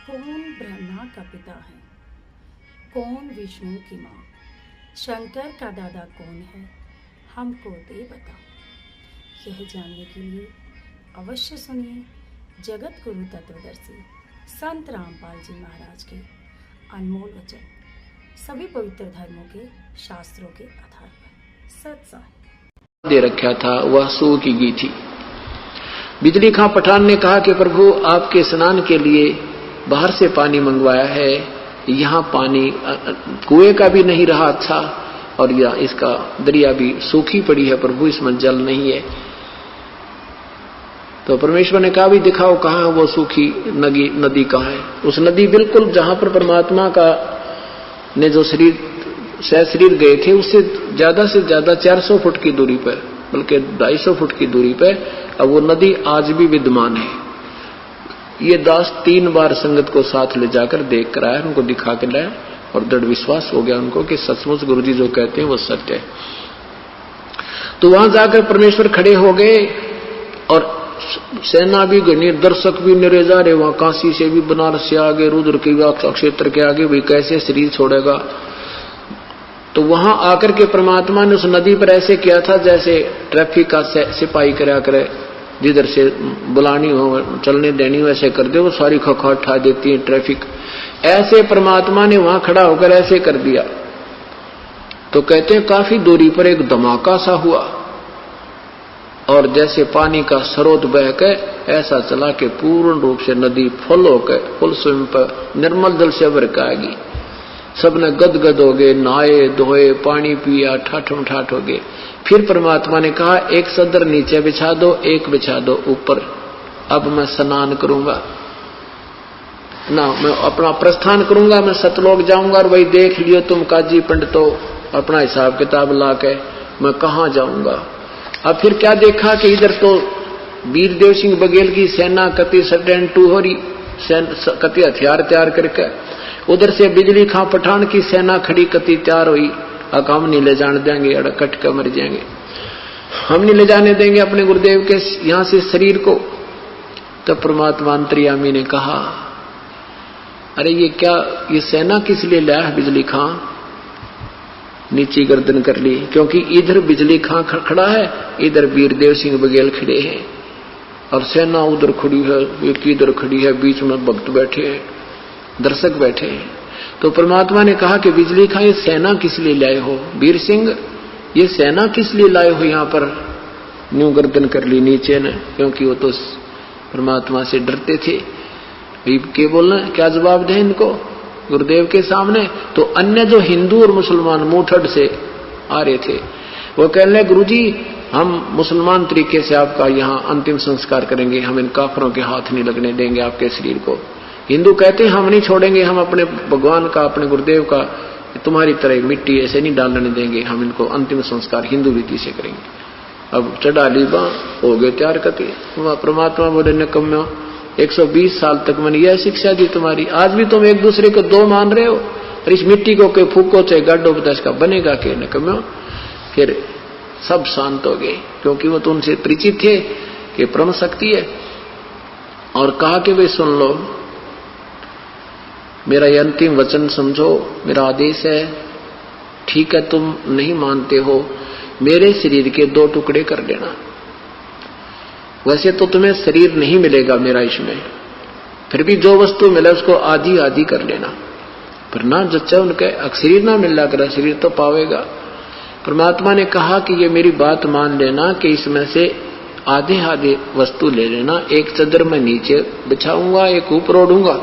कौन ब्रह्मा का पिता है, कौन विष्णु की माँ, शंकर का दादा कौन है, हमको दे बता। यह जानने के लिए अवश्य सुनिए जगत गुरु तत्वदर्शी संत रामपाल जी महाराज के अनमोल वचन, सभी पवित्र धर्मों के शास्त्रों के आधार पर सत्साह दे रखा था। वह सू की गई थी। बिजली खां पठान ने कहा कि प्रभु आपके स्नान के लिए बाहर से पानी मंगवाया है, यहाँ पानी कुएं का भी नहीं रहा अच्छा, और यह इसका दरिया भी सूखी पड़ी है प्रभु, इसमें जल नहीं है। तो परमेश्वर ने कहा भी दिखाओ कहाँ वो सूखी नदी कहाँ है। उस नदी बिल्कुल जहां पर परमात्मा का ने जो शरीर गए थे उससे ज्यादा से ज्यादा 400 फुट की दूरी पर, बल्कि 250 फुट की दूरी पर अब वो नदी आज भी विद्यमान है। ये दास 3 बार संगत को साथ ले जाकर देख कर आया, उनको दिखा के लाया और दृढ़ विश्वास हो गया उनको कि सचमुच गुरुजी जो कहते हैं वो सत्य है। तो वहां जाकर परमेश्वर खड़े हो गए और सेना भी गणी, दर्शक भी निरे जा रहे। वहां काशी से भी, बनारस से आगे, रुद्र के क्षेत्र के आगे भी कैसे शरीर छोड़ेगा। तो वहां आकर के परमात्मा ने उस नदी पर ऐसे किया था जैसे ट्रैफिक का सिपाही करा करे, जिधर से बुलानी हो चलने देनी हो ऐसे कर दे, वो सारी खखा उठा देती है ट्रैफिक। ऐसे परमात्मा ने वहां खड़ा होकर ऐसे कर दिया। तो कहते हैं काफी दूरी पर एक धमाका सा हुआ और जैसे पानी का स्रोत बह के ऐसा चला के पूर्ण रूप से नदी फुल होकर फुल स्विम पर निर्मल जल से भर के आएगी। सबने गदगद हो गए, नहाए धोए, पानी पिया, ठाठम ठाठ हो गए। फिर परमात्मा ने कहा एक सदर नीचे बिछा दो, एक बिछा दो ऊपर, अब मैं स्नान करूंगा ना, मैं अपना प्रस्थान करूंगा, मैं सतलोक जाऊंगा और वही देख लियो तुम काजी पंडितो अपना हिसाब किताब ला के मैं कहां जाऊंगा। अब फिर क्या देखा कि इधर तो वीरदेव सिंह बघेल की सेना कति सडन टू हो रही, कति हथियार तैयार करके, उधर से बिजली खां पठान की सेना खड़ी कति तैयार हुई। अब हम नहीं ले जाने देंगे, कट कर मर जाएंगे, हम नहीं ले जाने देंगे अपने गुरुदेव के यहां से शरीर को। तब परमात्मा अंतर्यामी ने कहा अरे ये क्या, ये सेना किस लिए लाया है बिजली खां। नीची गर्दन कर ली, क्योंकि इधर बिजली खां खड़ा है, इधर वीरदेव सिंह बघेल खड़े हैं और सेना उधर खड़ी है, एक इधर खड़ी है, बीच में भक्त बैठे हैं, दर्शक बैठे हैं। तो परमात्मा ने कहा कि बिजली खां ये सेना किस लिए लाए हो, वीर सिंह ये सेना किस लिए लाए हो यहाँ पर। न्यू गर्दन कर ली नीचे ने, क्योंकि वो तो परमात्मा से डरते थे। क्या बोलना, क्या जवाब दें इनको गुरुदेव के सामने। तो अन्य जो हिंदू और मुसलमान मुठड़ से आ रहे थे वो कहने लगे गुरुजी हम मुसलमान तरीके से आपका यहाँ अंतिम संस्कार करेंगे, हम इन काफरों के हाथ नहीं लगने देंगे आपके शरीर को। हिंदू कहते हैं हम नहीं छोड़ेंगे, हम अपने भगवान का, अपने गुरुदेव का तुम्हारी तरह मिट्टी ऐसे नहीं डालने देंगे, हम इनको अंतिम संस्कार हिंदू रीति से करेंगे। अब चढ़ा ली बा हो गए तैयार करती। परमात्मा बोले निकम्मो 120 साल तक मैंने यह शिक्षा दी तुम्हारी, आज भी तुम एक दूसरे को दो मान रहे हो, और इस मिट्टी को के फूको चाहे गाडो बता का बनेगा के निकम्मो। फिर सब शांत हो गए, क्योंकि वो तो उनसे परिचित थे कि ब्रह्म शक्ति है। और कहा कि वे सुन लो मेरा ये अंतिम वचन समझो, मेरा आदेश है, ठीक है तुम नहीं मानते हो, मेरे शरीर के 2 टुकड़े कर देना। वैसे तो तुम्हें शरीर नहीं मिलेगा मेरा इसमें, फिर भी जो वस्तु मिले उसको आधी आधी कर लेना, पर ना जच्चा उनके शरीर ना मिल रहा, शरीर तो पावेगा। परमात्मा ने कहा कि ये मेरी बात मान लेना कि इसमें से आधे आधे वस्तु ले लेना, एक चदर में नीचे बिछाऊंगा, एक ऊपर ओढ़ूंगा,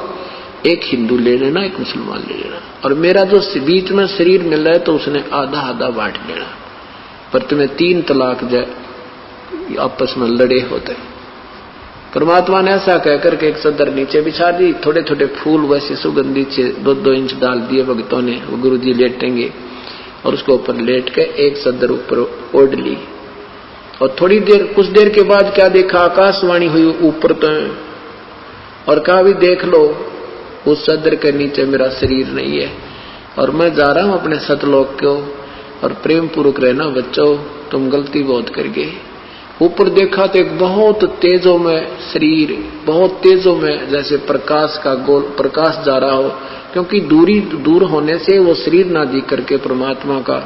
एक हिंदू ले लेना, एक मुसलमान ले लेना, और मेरा जो बीच में शरीर मिल रहा है तो उसने आधा आधा बांट लेना, पर तुम्हें 3 तलाक जाए आपस में लड़े होते। परमात्मा ने ऐसा कहकर के एक चदर नीचे बिछा दी, थोड़े थोड़े फूल वैसे सुगंधित से 2-2 इंच डाल दिए भक्तों ने, वो गुरुजी लेटेंगे और उसके ऊपर लेट के एक चदर ऊपर ओढ़ ली। और थोड़ी देर, कुछ देर के बाद क्या देखा, आकाशवाणी हुई ऊपर तो, और कहा भी देख लो उस चदर के नीचे मेरा शरीर नहीं है और मैं जा रहा हूं अपने सतलोक को, और प्रेम पूर्वक रहना बच्चों, तुम गलती बहुत कर गए। ऊपर देखा तो एक बहुत तेजों में शरीर, बहुत तेजों में जैसे प्रकाश का गोल प्रकाश जा रहा हो, क्योंकि दूर होने से वो शरीर ना दिख करके परमात्मा का,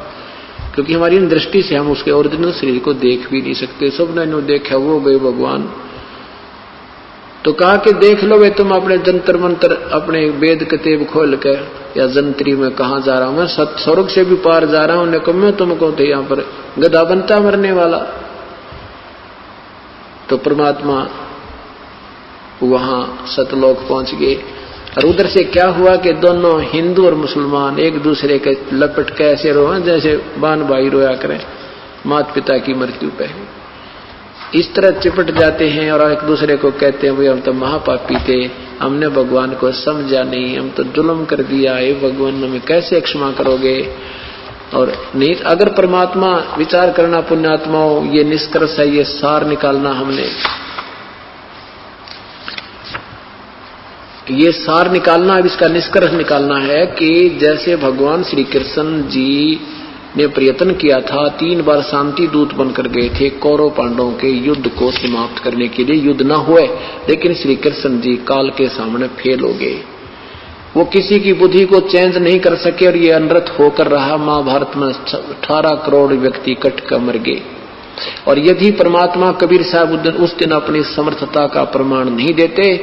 क्योंकि हमारी दृष्टि से हम उसके ओरिजिनल शरीर को देख भी नहीं सकते। सबने नो देखा वो गए भगवान। तो कहा कि देख लो वे तुम अपने जंतर मंत्र, अपने वेद कतेब खोल के, या जंत्री में कहा जा रहा हूं मैं, स्वर्ग से भी पार जा रहा हूं। उन्हें कहा मैं तुमको तो यहाँ पर गधा बनता मरने वाला। तो परमात्मा वहां सतलोक पहुंच गए। और उधर से क्या हुआ कि दोनों हिंदू और मुसलमान एक दूसरे के लपट के ऐसे रोए जैसे बान भाई रोया करें माता पिता की मृत्यु पे। इस तरह चिपट जाते हैं और एक दूसरे को कहते हैं भाई हम तो महापापी थे, हमने भगवान को समझा नहीं, हम तो जुल्म कर दिया है, भगवान हमें कैसे क्षमा करोगे। और नहीं, अगर परमात्मा विचार करना पुण्यात्माओं, ये निष्कर्ष है, ये सार निकालना, हमने ये सार निकालना, अब इसका निष्कर्ष निकालना है कि जैसे भगवान श्री कृष्ण जी ने प्रयत्न किया था, 3 बार शांति दूत बनकर गए थे कौरव पांडवों के युद्ध को समाप्त करने के लिए, युद्ध न हुए, लेकिन श्री कृष्ण जी काल के सामने फेल हो गए। वो किसी की बुद्धि को चेंज नहीं कर सके और ये अनर्थ होकर रहा। महाभारत में 18 करोड़ व्यक्ति कट कर मर गए। और यदि परमात्मा कबीर साहब उस दिन अपनी समर्थता का प्रमाण नहीं देते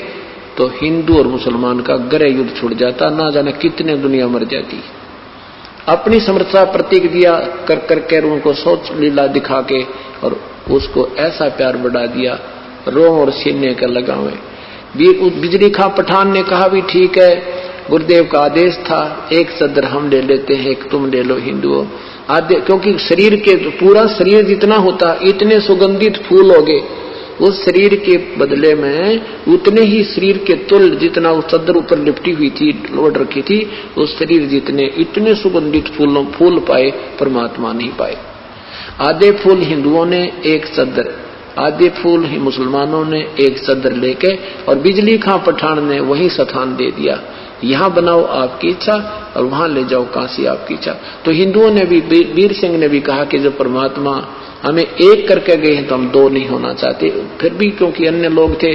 तो हिंदू और मुसलमान का गहरा युद्ध छूट जाता, ना जाने कितने दुनिया मर जाती। अपनी समर्थता प्रतीक दिया कर करके उनको सोच लीला दिखा के और उसको ऐसा प्यार बढ़ा दिया, रोम और सीने का लगावे। बिजली खां पठान ने कहा भी ठीक है, गुरुदेव का आदेश था, एक सदर हम ले लेते हैं, एक तुम ले लो हिंदुओं। क्योंकि शरीर के पूरा शरीर जितना होता, इतने सुगंधित फूल हो गए, उस शरीर के बदले में उतने ही शरीर के तुल जितना उस चद्दर ऊपर लिपटी हुई थी, लोड रखी थी, उस शरीर जितने इतने सुगंधित फूल पाए परमात्मा नहीं पाए। आधे फूल हिंदुओं ने एक चद्दर, आधे फूल ही मुसलमानों ने एक चद्दर लेके, और बिजली खां पठान ने वही स्थान दे दिया, यहाँ बनाओ आपकी इच्छा और वहां ले जाओ काशी आपकी इच्छा। तो हिंदुओं ने भी, वीर सिंह ने भी कहा कि जब परमात्मा हमें एक करके गए हैं तो हम 2 नहीं होना चाहते। फिर भी क्योंकि अन्य लोग थे,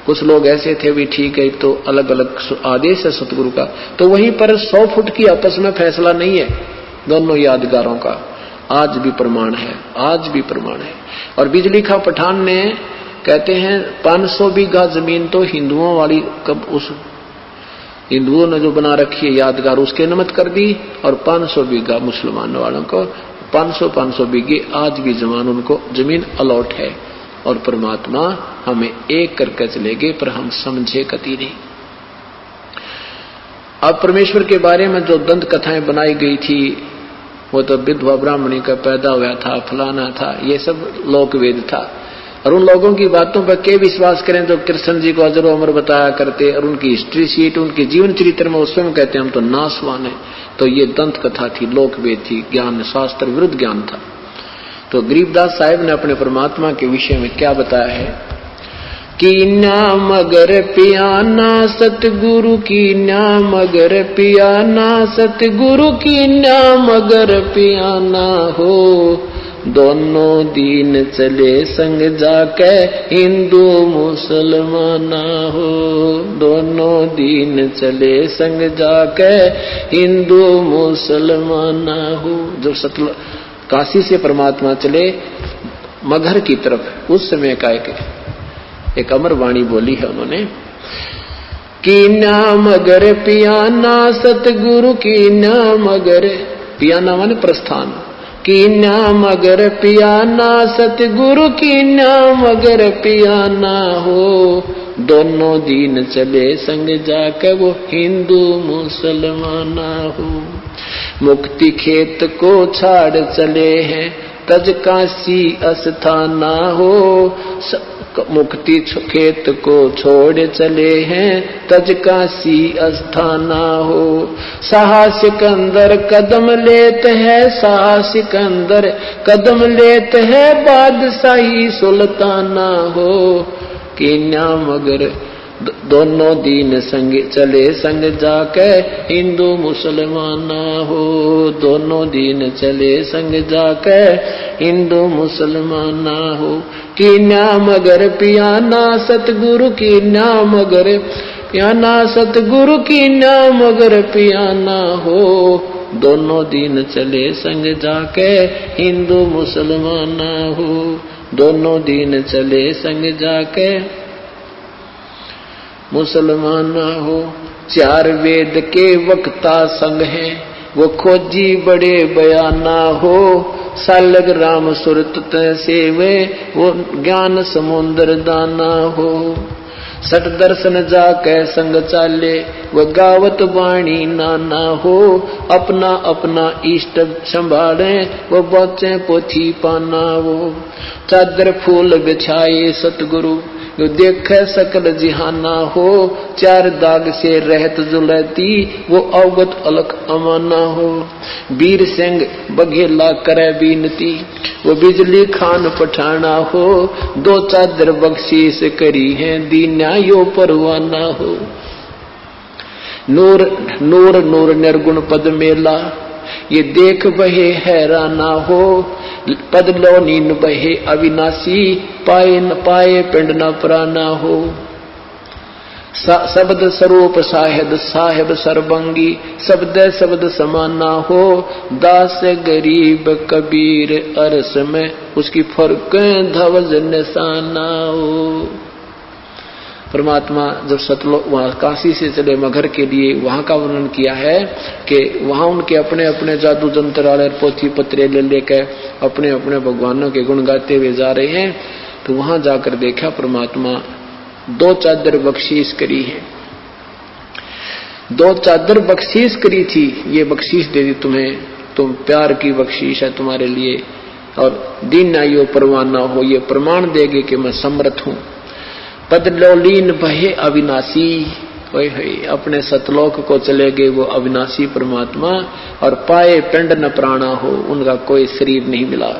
कुछ लोग ऐसे थे भी ठीक है, तो अलग अलग आदेश है सतगुरु का, तो वहीं पर 100 फुट की आपस में फैसला नहीं है दोनों यादगारों का। आज भी प्रमाण है, आज भी प्रमाण है। और बिजली खां पठान ने कहते हैं 500 बीघा जमीन तो हिंदुओं वाली, कब उस हिंदुओं ने जो बना रखी है यादगार, उसके नमत कर दी, और 500 बीघा मुसलमान वालों को, 500 बीघे आज भी जमान उनको जमीन अलॉट है। और परमात्मा हमें एक करके चलेगे, पर हम समझे कति नहीं। अब परमेश्वर के बारे में जो दंत कथाएं बनाई गई थी, वो तो विधवा ब्राह्मणी का पैदा हुआ था, फलाना था, ये सब लोक वेद था। और उन लोगों की बातों पर के विश्वास करें जो कृष्ण जी को अजर अमर बताया करते, और उनकी हिस्ट्री शीट, उनके जीवन चरित्र में वो स्वयं कहते हैं हम तो नासवान है। तो ये दंत कथा थी, लोक वेद थी, ज्ञान शास्त्र विरुद्ध ज्ञान था। तो गरीबदास साहिब ने अपने परमात्मा के विषय में क्या बताया है कि नाम अगर पियाना सतगुरु की, नाम अगर पियाना सतगुरु की, नाम अगर पियाना हो, दोनों दीन चले संग जाके हिंदू मुसलमाना हो, दोनों दीन चले संग जाके हिंदू मुसलमाना हो। जो काशी से परमात्मा चले मगहर की तरफ, उस समय का एक अमर वाणी बोली है उन्होंने कि नाम अगर पियाना सतगुरु की, नाम अगर पियाना माने प्रस्थान, की नाम अगर पियाना सतगुरु की, नाम अगर पियाना हो, दोनों दीन चले संग जाकर वो हिंदू मुसलमाना हो। मुक्ति खेत को छाड़ चले हैं तज काशी अस्थाना हो, मुक्ति खेत को छोड़ चले हैं तज काशी अस्थाना हो। साहसिक अंदर कदम लेते हैं, साहसिक अंदर कदम लेते हैं बादशाही सुल्ताना हो, कि नाम अगर दोनों दीन संग चले संग जाके हिंदू मुसलमान हो। दोनों दीन चले संग जाके हिंदू मुसलमान हो। कीन्या मगर पियाना सतगुरु कीन्या मगर पियाना सतगुरु कीन्या मगर पियाना हो। दोनों दीन चले संग जाके हिंदू मुसलमान हो। दोनों दीन चले संग जाके मुसलमान हो। चार वेद के वक्ता संग हैं वो खोजी बड़े बयाना हो। सालग राम सुरत सेवे वो ज्ञान समुद्र दाना हो। सट दर्शन जाके संग चाले वो गावत वाणी नाना हो। अपना अपना इष्ट संभाले वो बचे पोथी पाना हो। चादर फूल बिछाए सतगुरु जो देखे सकल जिहाना हो। चार दाग से रहत जुलती वो अवगत अलख अमाना हो। वीर सिंह बघेला करे बीनती वो बिजली खान पठाना हो। दो चादर बख्शीश करी है दीन्या यो परवाना हो। नूर नूर नूर निर्गुण पद मेला ये देख बहे हैराना हो। पद लो नीन बहे अविनाशी पाए न पाए पिंड न प्राना हो। शब्द स्वरूप साहेब साहेब सर्वंगी शब्द शब्द समाना हो। दास गरीब कबीर अरस में उसकी फर्क धवज निशाना हो। परमात्मा जब सतलोक वहां काशी से चले मगहर के लिए वहां का वर्णन किया है कि वहां उनके अपने अपने जादू जंत्र वाले पोथी पत्रे ले लेकर अपने अपने भगवानों के गुण गाते हुए जा रहे हैं। तो वहां जाकर देखा परमात्मा दो चादर बख्शीश करी है। दो चादर बख्शीश करी थी, ये बख्शीश दे दी तुम्हें, तुम प्यार की बख्शीश है तुम्हारे लिए। और दीन आयो परवाना हो, ये प्रमाण देगे कि मैं समर्थ हूं। पद लोलीन बहे अविनाशी अपने सतलोक को चले गए वो अविनाशी परमात्मा। और पाए पिंड न प्राणा हो, उनका कोई शरीर नहीं मिला।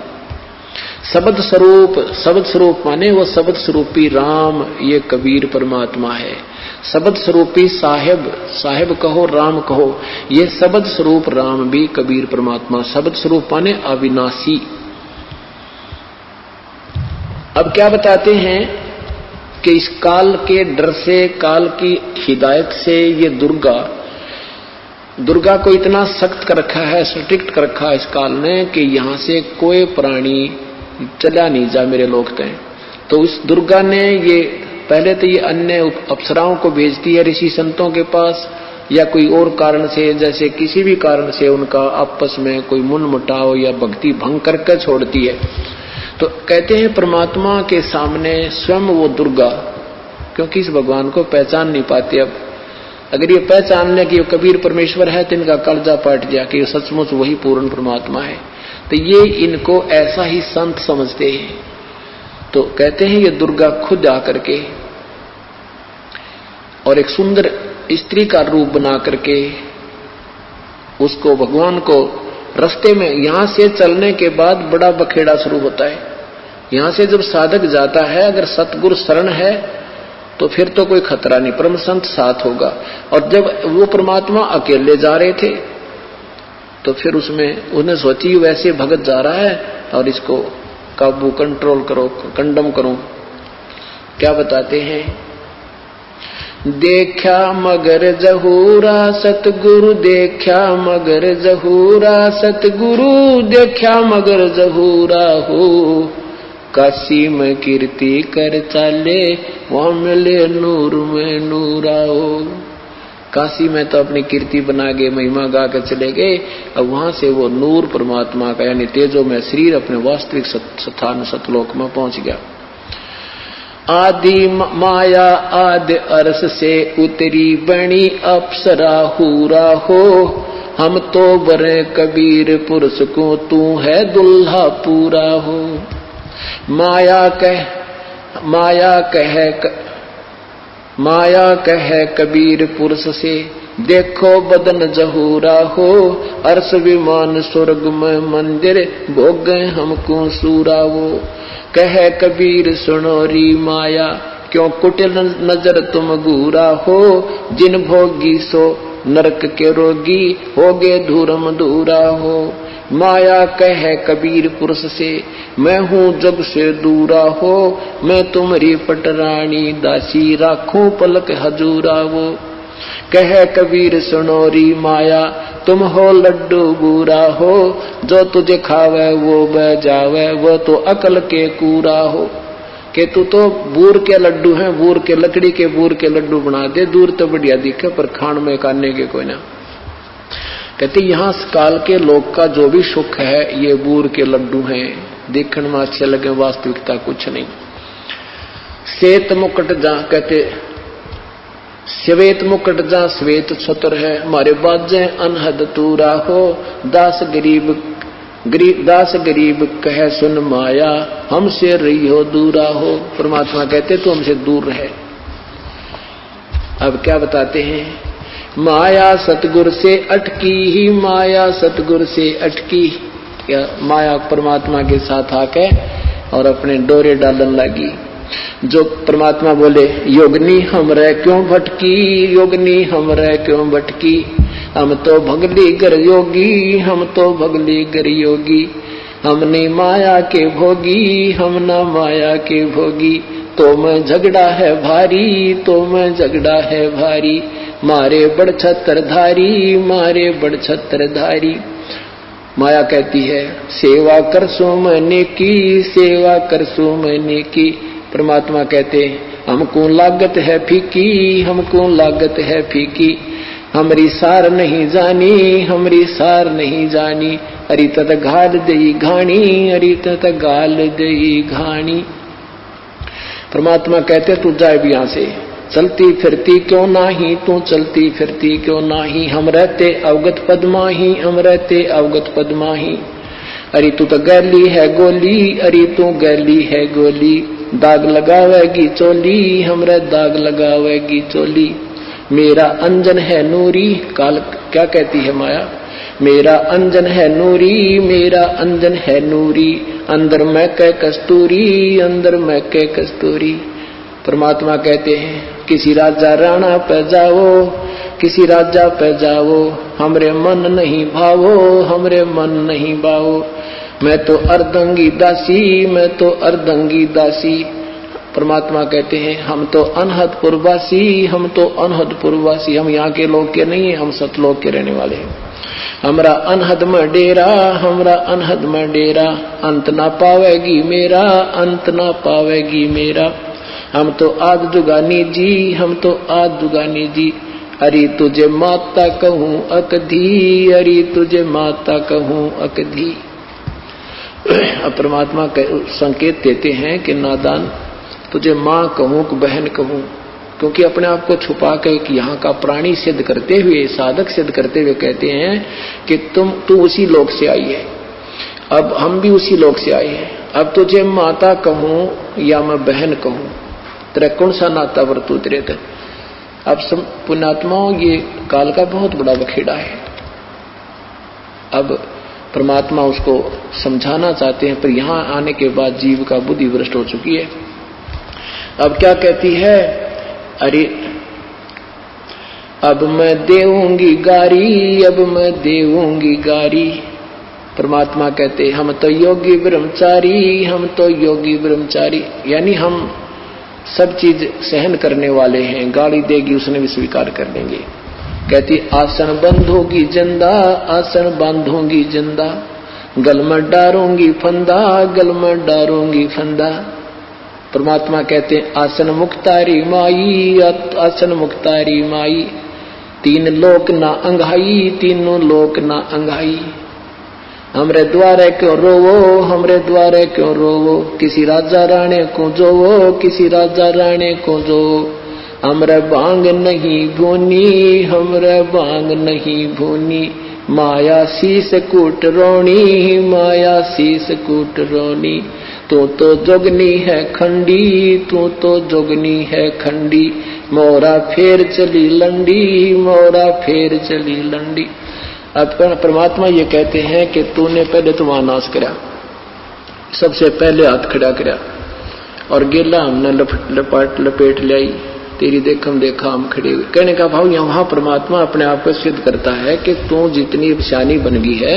शब्द स्वरूप माने वो शब्द स्वरूपी राम ये कबीर परमात्मा है। शब्द स्वरूपी साहेब कहो राम कहो, ये शब्द स्वरूप राम भी कबीर परमात्मा। शब्द स्वरूप माने अविनाशी। अब क्या बताते हैं कि इस काल के डर से, काल की हिदायत से ये दुर्गा को इतना सख्त कर रखा है, स्ट्रिक्ट कर रखा है इस काल ने कि यहां से कोई प्राणी चला नहीं जा मेरे लोग तय। तो इस दुर्गा ने ये पहले तो ये अन्य अप्सराओं को भेजती है ऋषि संतों के पास, या कोई और कारण से, जैसे किसी भी कारण से उनका आपस में कोई मनमुटाव या भक्ति भंग करके छोड़ती है। तो कहते हैं परमात्मा के सामने स्वयं वो दुर्गा, क्योंकि इस भगवान को पहचान नहीं पाते। अब अगर ये पहचान ले कि ये कबीर परमेश्वर है तो इनका कलजा पाट गया कि ये सचमुच वही पूर्ण परमात्मा है। तो ये इनको ऐसा ही संत समझते हैं। तो कहते हैं ये दुर्गा खुद आकर के और एक सुंदर स्त्री का रूप बना करके उसको भगवान को रास्ते में, यहां से चलने के बाद बड़ा बखेड़ा शुरू होता है। यहां से जब साधक जाता है, अगर सतगुरु शरण है तो फिर तो कोई खतरा नहीं, परम संत साथ होगा। और जब वो परमात्मा अकेले जा रहे थे तो फिर उसमें उन्हें सोची वैसे भगत जा रहा है और इसको काबू कंट्रोल करो, कंडम करो। क्या बताते हैं, देखा मगर जहूरा सतगुरु, देखा मगर जहूरा सतगुरु, देखा मगर जहूरा हो। काशी में कीर्ति कर चाले वहां मिले नूर में नूरा हो। काशी में तो अपनी कीर्ति बना के महिमा गा के चले गए, अब वहां से वो नूर परमात्मा का यानी तेजो में शरीर अपने वास्तविक स्थान सतलोक में पहुंच गया। आदि माया आदि अर्श से उतरी बनी अप्सरा हूरा हो। हम तो बरे कबीर पुरुष को तू है दुल्हा पूरा हो। माया कहे कबीर पुरुष से देखो बदन जहूरा हो। अर्श विमान स्वर्ग में मंदिर भोग हमको सूरा वो। कहे कबीर सुनो री माया क्यों कुटिल नजर तुम घूरा हो, जिन भोगी सो नरक के रोगी, होगे धूरम दूरा हो। माया कहे कबीर पुरुष से, मैं हूँ जग से दूरा हो, मैं तुम्हारी पटरानी दासी, राखूं पलक हजूरा वो। कहे कबीर सुनोरी माया, तुम हो लड्डू बूरा हो, जो तुझे खावे वो बह जावे, वो तो अकल के कूरा हो। कि तू तो बूर के लड्डू हैं, बूर के लकड़ी के बूर के लड्डू बना दे, दूर तो बढ़िया दिखे पर खान में काटने के कोई ना। कहते यहाँ काल के लोग का जो भी सुख है ये बूर के लड्डू हैं, देखने में अच्छे लगे, वास्तविकता कुछ नहीं। श्वेत मुकुट जा, कहते श्वेत मुकुट जा श्वेत छत्र है, हमारे बाजे अनहद तूरा हो, दास गरीब कहे सुन माया, हमसे रही हो दूरा हो। परमात्मा कहते तो हमसे दूर रहे। अब क्या बताते हैं, माया सतगुर से अटकी ही, माया सतगुर से अटकी। या माया परमात्मा के साथ आके और अपने डोरे डालन लगी। जो परमात्मा बोले योगनी हमरे क्यों भटकी, योगनी हमरे क्यों भटकी, हम तो भगली गर योगी, हम तो भगली गर योगी, हमने माया के भोगी, हम ना माया के भोगी, तो मैं झगड़ा है भारी, तो मैं झगड़ा है भारी, मारे बड़ छत्रधारी, मारे बड़ छत्रधारी। माया कहती है सेवा कर सो मैंने की, सेवा कर सो मैंने की। परमात्मा कहते हमको लागत है फीकी, हमको लागत है फीकी, हमरी सार नहीं जानी, हमरी सार नहीं जानी, अरी तत घाल दई घाणी, अरी तत गाल दई घाणी। परमात्मा कहते तू जाए भी यहां से, चलती फिरती क्यों नाही, तू चलती फिरती क्यों नाही, हम रहते अवगत पद्माही, हम रहते अवगत पद्माही। अरे तू तो गैली है गोली, अरे तू गैली है गोली, दाग लगावेगी चोली, हमरे दाग लगावेगी चोली। मेरा अंजन है नूरी, काल क्या कहती है माया, मेरा अंजन है नूरी, मेरा अंजन है नूरी, अंदर मैं कै कस्तूरी, अंदर मैं कै कस्तूरी। परमात्मा कहते हैं किसी राजा राणा पे जाओ, किसी राजा पे जाओ, हमरे मन नहीं भावो, हमरे मन नहीं भावो, मैं तो अर्धंगी दासी, मैं तो अर्धंगी दासी। परमात्मा कहते हैं हम तो अनहदपुरवासी, हम तो अनहदपुरवासी, हम यहाँ के लोग के नहीं है, हम सतलोक के रहने वाले हैं। हमरा अनहद में डेरा, हमरा अनहद में डेरा, अंत ना पावेगी मेरा, अंत ना पावेगी मेरा। हम तो आद दुगानी जी, हम तो आद दुगानी जी, अरे तुझे माता कहूँ अकधी, अरे तुझे माता कहूँ अकधी। अब परमात्मा संकेत देते हैं कि नादान तुझे माँ कहूँ कि बहन कहूँ, क्योंकि अपने आप को छुपा के कि यहाँ का प्राणी सिद्ध करते हुए, साधक सिद्ध करते हुए कहते हैं कि तू उसी लोक से आई है, अब हम भी उसी लोक से आए हैं। अब तुझे माता कहूँ या मैं बहन कहूँ, तेरा कौन सा नाता वर्तू तेरे तक। अब पुण्यात्माओं ये काल का बहुत बड़ा बखेड़ा है। अब परमात्मा उसको समझाना चाहते हैं, पर यहाँ आने के बाद जीव का बुद्धि भ्रष्ट हो चुकी है। अब क्या कहती है, अरे अब मैं देऊंगी गारी, अब मैं देऊंगी गारी। परमात्मा कहते हम तो योगी ब्रह्मचारी, हम तो योगी ब्रह्मचारी, यानी हम सब चीज सहन करने वाले हैं, गाली देगी उसने भी स्वीकार कर लेंगे। कहती आसन बंधोगी जिंदा, आसन बांधोगी जिंदा, गल में डारूंगी फंदा, गल में डारूंगी फंदा। परमात्मा कहते आसन मुक्तारी माई, आसन मुक्तारी माई, तीन लोक ना अंघाई, तीनों लोक ना अंघाई। हमरे द्वारे क्यों रोवो, हमरे द्वारे क्यों रोवो, किसी राजा राणे को जोवो, किसी राजा राणे को जोवो। हमरे बांग नहीं भूनी, हमरे बांग नहीं भूनी, माया शीस कूट रोणी, माया शीस कूट रोणी। तू तो जोगनी है खंडी, तू तो जोगनी है खंडी, मोरा फेर चली लंडी, मोरा फेर चली लंडी। अब परमात्मा ये कहते हैं कि तूने पहले तो वहां नाश करा, सबसे पहले हाथ खड़ा करा, और गेला हमने लपेट लाई, तेरी देख हम देखा हम खड़े हुए। कहने का भाव यहाँ परमात्मा अपने आप को सिद्ध करता है कि तू जितनी शानी बन गई है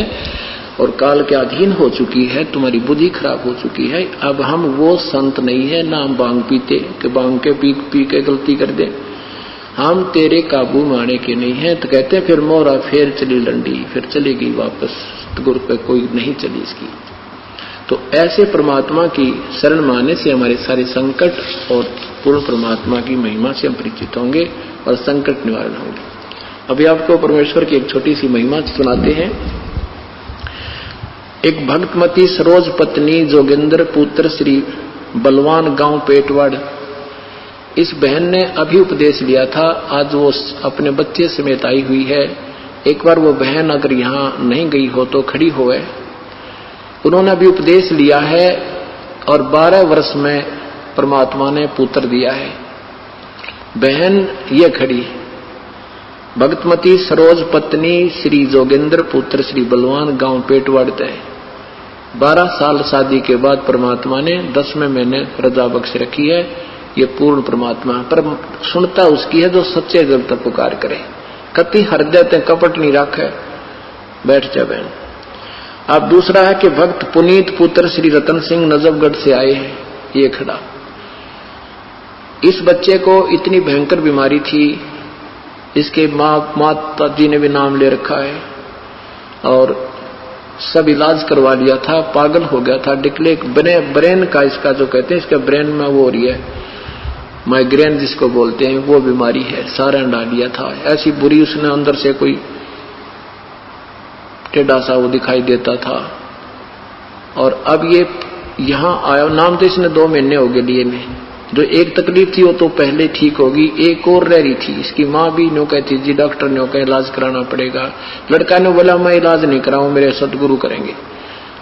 और काल के अधीन हो चुकी है, तुम्हारी बुद्धि खराब हो चुकी है। अब हम वो संत नहीं है ना हम भांग पीते कि भांग के पी के गलती कर दे, हम तेरे काबू में आने के नहीं है। तो कहते हैं फिर मोरा फिर चली लंडी, फिर चलेगी वापस गुरु पे कोई नहीं चली इसकी। तो ऐसे परमात्मा की शरण माने से हमारे सारे संकट और पूर्ण परमात्मा की महिमा से हम परिचित होंगे और संकट निवारण होंगे। अभी आपको परमेश्वर की एक छोटी सी महिमा सुनाते हैं। एक भक्तमती सरोज पत्नी जोगिंदर पुत्र श्री बलवान गांव पेटवाड़, इस बहन ने अभी उपदेश लिया था, आज वो अपने बच्चे समेत आई हुई है। एक बार वो बहन अगर यहाँ नहीं गई हो तो खड़ी होए। उन्होंने अभी उपदेश लिया है और 12 वर्ष में परमात्मा ने पुत्र दिया है। बहन ये खड़ी, भक्तमती सरोज पत्नी श्री जोगिंदर पुत्र श्री बलवान गांव पेटवाड़ है। 12 साल शादी के बाद परमात्मा ने 10वें महीने रजा बख्श रखी है। ये पूर्ण परमात्मा पर सुनता उसकी है जो सच्चे दिल तक पुकार करे, कति हृदय ते कपट नहीं रखे। बैठ जा बहन। अब दूसरा है कि भक्त पुनीत पुत्र श्री रतन सिंह नजफगढ़ से आए हैं। ये खड़ा, इस बच्चे को इतनी भयंकर बीमारी थी, इसके माता जी ने भी नाम ले रखा है और सब इलाज करवा लिया था, पागल हो गया था। डिक्ले ब्रेन का इसका जो कहते हैं, इसका ब्रेन में वो हो रही है माइग्रेन जिसको बोलते हैं, वो बीमारी है, सारा डाल दिया था। ऐसी बुरी उसने अंदर से कोई टेढ़ा सा वो दिखाई देता था। और अब ये यहाँ आया, नाम तो इसने 2 महीने हो गए लिए में। जो एक तकलीफ थी वो तो पहले ठीक होगी, एक और रह रही थी। इसकी माँ भी नो कहती जी डॉक्टर ने कहा इलाज कराना पड़ेगा। लड़का ने बोला मैं इलाज नहीं कराऊं, मेरे सतगुरु करेंगे।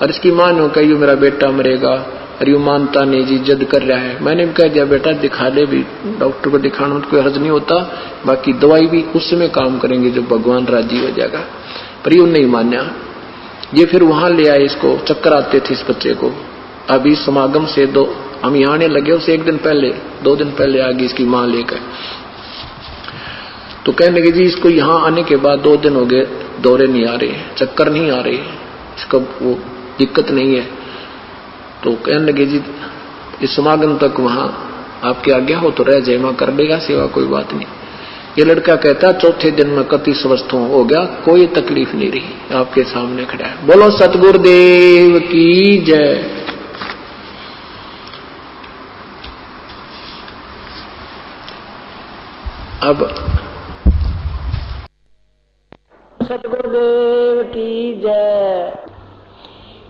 और इसकी माँ ने कही मेरा बेटा मरेगा, और यू मानता नहीं जी, जिद कर रहा है। मैंने भी कह दिया बेटा दिखा ले, भी डॉक्टर को दिखाना कोई हर्ज नहीं होता, बाकी दवाई भी उस समय काम करेंगे जब भगवान राजी हो जाएगा। पर यूं नहीं मान्या। ये फिर वहां ले आए, इसको चक्कर आते थे इस बच्चे को। अभी समागम से हम यहाँ आने लगे, उसे 1 दिन पहले 2 दिन पहले आ गई इसकी माँ लेकर। तो कहने लगे जी इसको यहाँ आने के बाद 2 दिन हो गए, दौरे नहीं आ रहे, चक्कर नहीं आ रहे, इसका वो दिक्कत नहीं है। तो कहने लगे जी इस समागम तक वहां आपकी आज्ञा हो तो रह जाए, वहां कर लेगा सेवा, कोई बात नहीं। ये लड़का कहता 4थे दिन में कति स्वस्थ हो गया, कोई तकलीफ नहीं रही, आपके सामने खड़ा है। बोलो सतगुरुदेव की जय। अब सतगुरुदेव की जय।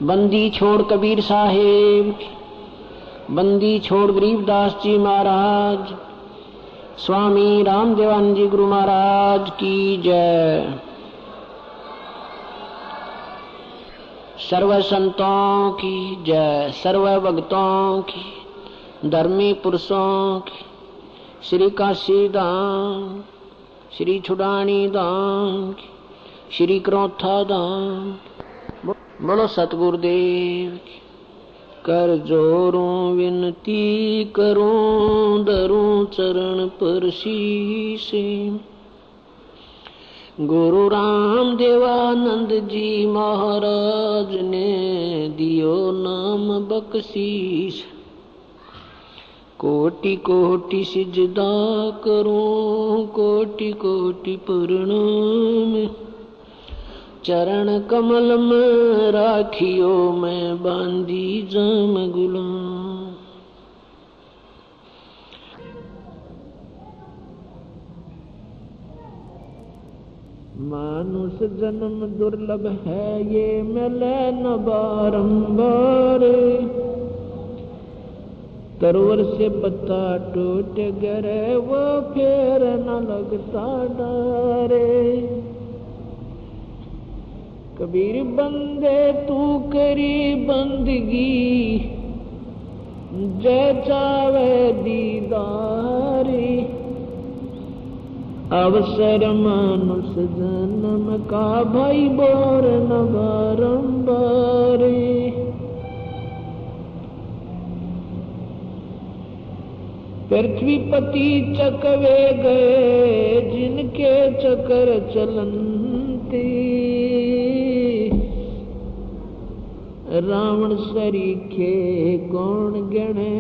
बंदी छोड़ कबीर साहेब, बंदी छोड़ गरीबदास जी महाराज, स्वामी रामदेवानंद जी गुरु महाराज की जय। सर्व संतों की जय, सर्व भक्तों की, धर्मी पुरुषों की, श्री काशी धाम, श्री छुड़ानी धाम, श्री क्रोथा धाम। बोलो सतगुरुदेव की। कर जोरों विनती करूं, धरूं चरण पर शीसे। गुरु राम देवानंद जी महाराज ने दियो नाम बख्शीश। कोटि कोटि सिजदा करूं, कोटि कोटि प्रणाम। चरण कमल में राखियो मैं बांधी जाम गुलाम। मानुष जन्म दुर्लभ है, ये मिले न बारंबार। तरवर से पत्ता टूट गरे, वो फिर न लगता डारे। कबीर बंदे तू करी बंदगी, जय चावे दीदारी। अवसर मानुष जन्म का, भाई बोर न बारंबार। पृथ्वीपति चकवे गए जिनके चक्र चलंती, रावण सरीखे कौन गणे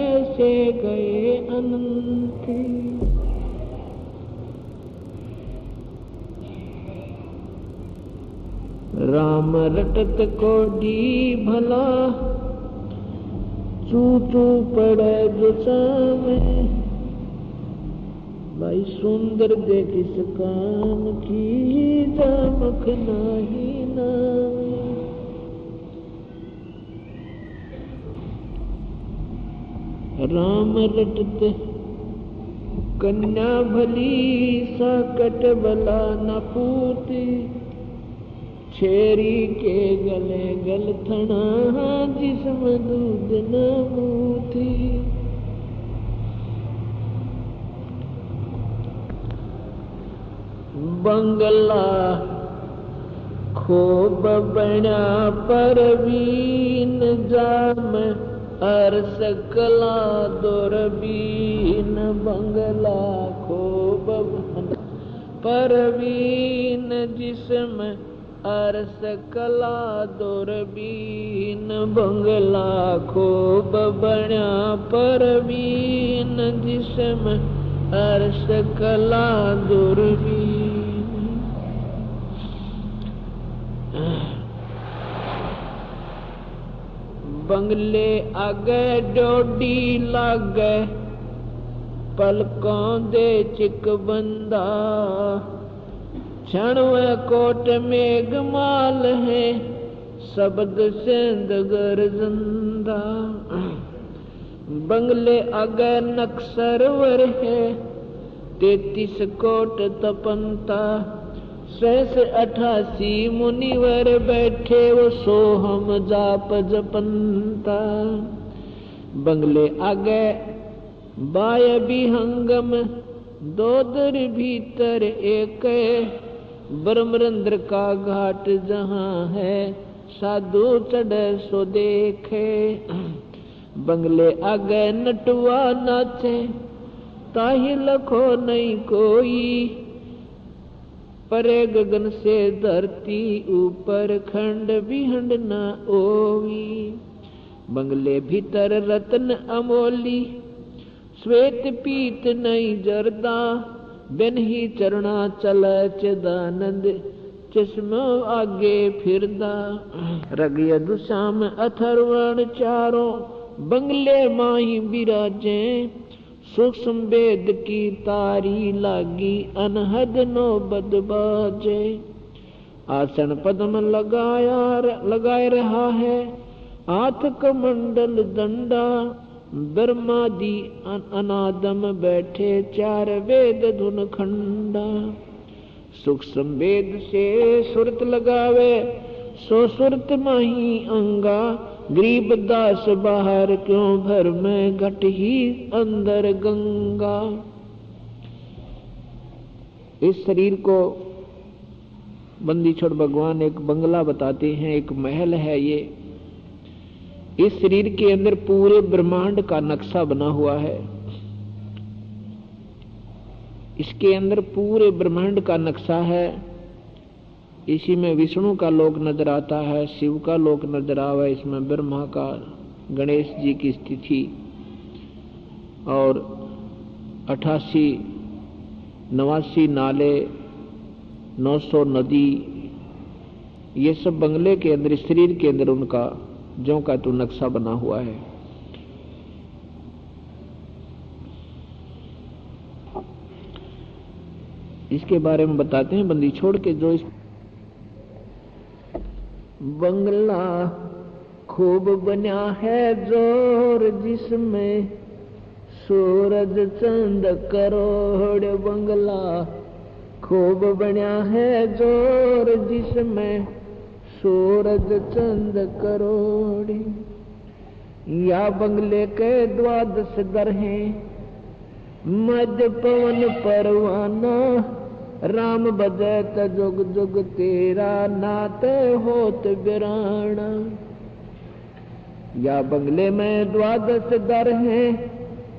ऐसे गए अनंती। राम रटत को दी भला चू चू पड़े जो सामे, भाई सुंदर देख इस काम की जामख नाही नामे। राम रटत कन्या भली साकट बला न पूती, छेरी के गले गल थना जिसमें दूध न मूती। बंगला खूब बना परवीन जाम अरस कला दुर्बीन। बंगला खूब परवीन जिसमें अरस कला दुर्बीन। बंगला खूब बना परवीन जिसमें अरस कला दुर्बीन। बंगले आगे डोडी लागे पलकों दे चिक बंदा, क्षणवे कोट मेघमाल है शब्द सेंद गरजंदा। बंगले आगे नक्सरवर है 33 कोट तपंता, 88 मुनिवर बैठे वो सोहम जाप जपंता। बंगले आगे बाय विहंगम दोदर भीतर एक, ब्रह्मरंद्र का घाट जहाँ है साधु चढ़े सो देखे। बंगले आगे नटुआ नाचे ताहि लखो नहीं कोई, परे गगन से धरती ऊपर खंड विहंड न ओवी। बंगले भीतर रत्न अमोली श्वेत पीत नहीं जरदा, बिन ही चरना चल चिदानंद चश्मो आगे फिरदा। रगिय दुशाम अथर्वण चारों बंगले माही बिराजे, सूक्ष्म वेद की तारी लागी अनहद नौबत बाजे। आसन पद्म लगाए रहा है हाथ कमंडल दंडा, ब्रह्मादि अनादम बैठे 4 वेद धुन खंडा। सूक्ष्म वेद से सुरत लगावे सो सुरत माही अंगा, गरीब दास बाहर क्यों भर में घट ही अंदर गंगा। इस शरीर को बंदी छोड़ भगवान एक बंगला बताते हैं, एक महल है ये। इस शरीर के अंदर पूरे ब्रह्मांड का नक्शा बना हुआ है। इसके अंदर पूरे ब्रह्मांड का नक्शा है। इसी में विष्णु का लोक नजर आता है, शिव का लोक नजर आवा, इसमें ब्रह्मा का, गणेश जी की स्थिति, और 88 89 नाले, 900 नदी, ये सब बंगले के अंदर, शरीर के अंदर उनका ज्यों का तो नक्शा बना हुआ है। इसके बारे में बताते हैं बंदी छोड़ के। जो इस बंगला खूब बना है जोर जिसमें सूरज चंद करोड़। बंगला खूब बना है जोर जिसमें सूरज चंद करोड़। या बंगले के 12 दर हैं, मध्य पवन परवाना, राम बजत जुग जुग तेरा, नाते होत बिराना। या बंगले में 12 दर हैं,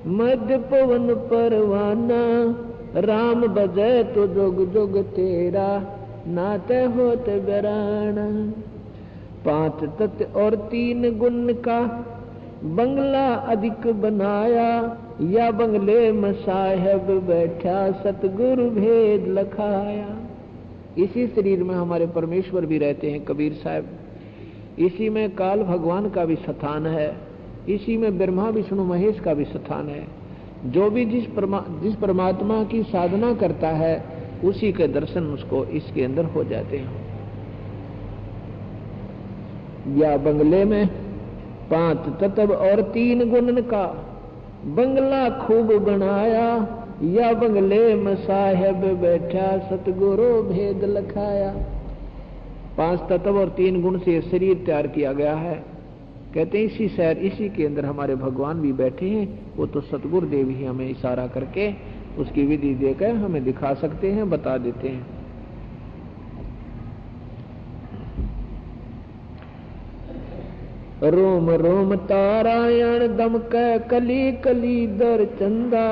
मध्य पवन परवाना, राम बजै तो जुग जुग तेरा, नाते होत बेराना। 5 तत्व और 3 गुण का बंगला अधिक बनाया, या बंगले में साहेब बैठा सतगुरु भेद लखाया। इसी शरीर में हमारे परमेश्वर भी रहते हैं कबीर साहब। इसी में काल भगवान का भी स्थान है, इसी में ब्रह्मा विष्णु महेश का भी स्थान है। जो भी जिस परमात्मा की साधना करता है उसी के दर्शन उसको इसके अंदर हो जाते हैं। या बंगले में 5 तत्व और 3 गुण का बंगला खूब बनाया, या बंगले में साहेब बैठा सतगुरु भेद लखाया। 5 तत्व और 3 गुण से शरीर तैयार किया गया है। कहते हैं इसी शहर इसी के अंदर हमारे भगवान भी बैठे हैं। वो तो सतगुरु देव ही हमें इशारा करके उसकी विधि देकर हमें दिखा सकते हैं, बता देते हैं। रोम रोम तारायण दमक कली कली दर चंदा,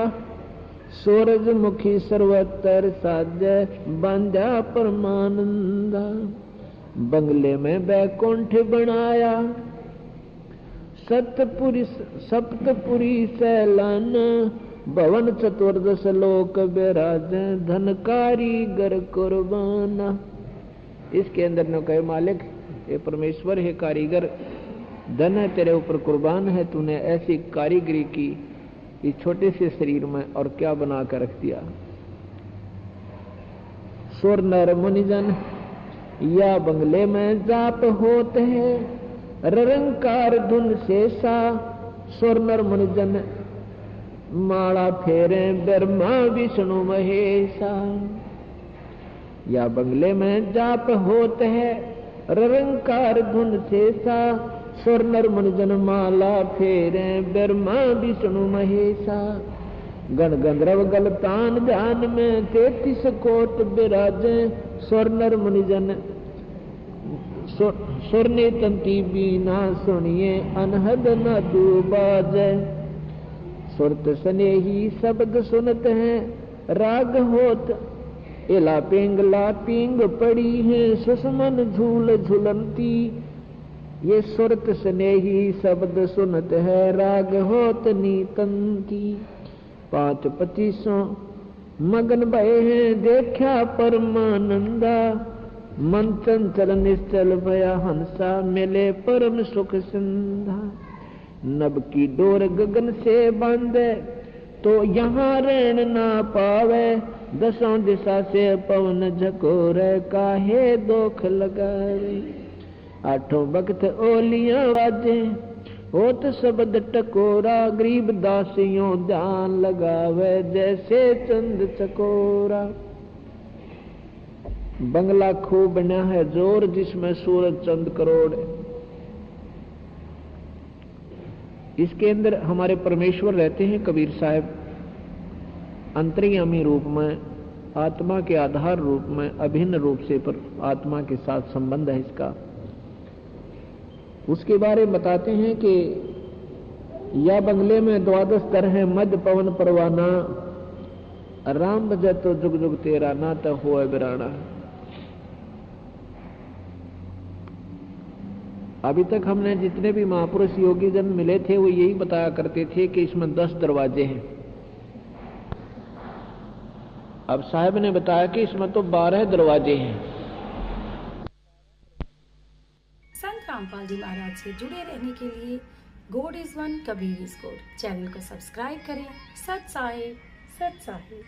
सूरजमुखी सर्वत्र साजय बांधा परमानंदा। बंगले में बैकुंठ बनाया, सप्तपुरी सैलान, भवन चतुर्दश लोक विराज, धन कारीगर कुर्बाना। इसके अंदर न कहे मालिक ये परमेश्वर है कारीगर, धन है तेरे ऊपर कुर्बान है, तूने ऐसी कारीगरी की इस छोटे से शरीर में और क्या बना कर रख दिया। सुर नर मुनिजन या बंगले में जाप होते हैं, रंकार धुन शेषा। सुर नर मुनिजन माला फेरे ब्रह्मा विष्णु महेशा। या बंगले में जाप होते हैं, रंकार धुन शेषा। सुर नर मुनिजन माला फेरे ब्रह्मा विष्णु महेशा। गण गंधर्व गलतान ध्यान में 33 कोट विराजे। सुर नर मुनिजन सुरने तंती बीना सुनिए, अनहद न बाजे। सुरत स्नेही शब्द सुनत हैं, राग होत एला पिंगला पिंग पड़ी है, सुषमन झूल झुलंती। ये सुरत स्नेही शब्द सुनत है, राग होत नीतंती। 5-25 मगन भय हैं, देखा परमानंदा। मन चंचल निश्चल भया हंसा, मिले परम सुख सिंधा। नभ की डोर गगन से बांधे, तो यहाँ रहन ना पावे। 10 दिशा से पवन झकोरे, काहे दोख लगावे। 8 वक्त ओलियां बाजे, होत शब्द टकोरा। गरीब दासियों ध्यान लगावे, जैसे चंद चकोरा। बंगला खूब बना है जोर, जिसमें सूरज चंद करोड़। इसके अंदर हमारे परमेश्वर रहते हैं कबीर साहब, अंतर्यामी रूप में, आत्मा के आधार रूप में, अभिन्न रूप से पर आत्मा के साथ संबंध है इसका। उसके बारे में बताते हैं कि या बंगले में 12 स्तर है, मध्य पवन परवाना। राम बजै तो जुग जुग तेरा, ना तो होए बिराना। अभी तक हमने जितने भी महापुरुष योगी जन मिले थे वो यही बताया करते थे कि इसमें 10 दरवाजे हैं। अब साहब ने बताया कि इसमें तो 12 दरवाजे हैं। संत रामपाल जी महाराज से जुड़े रहने के लिए God is one, Kabir is God channel को सब्सक्राइब करें। सत साहिब, सत साहिब।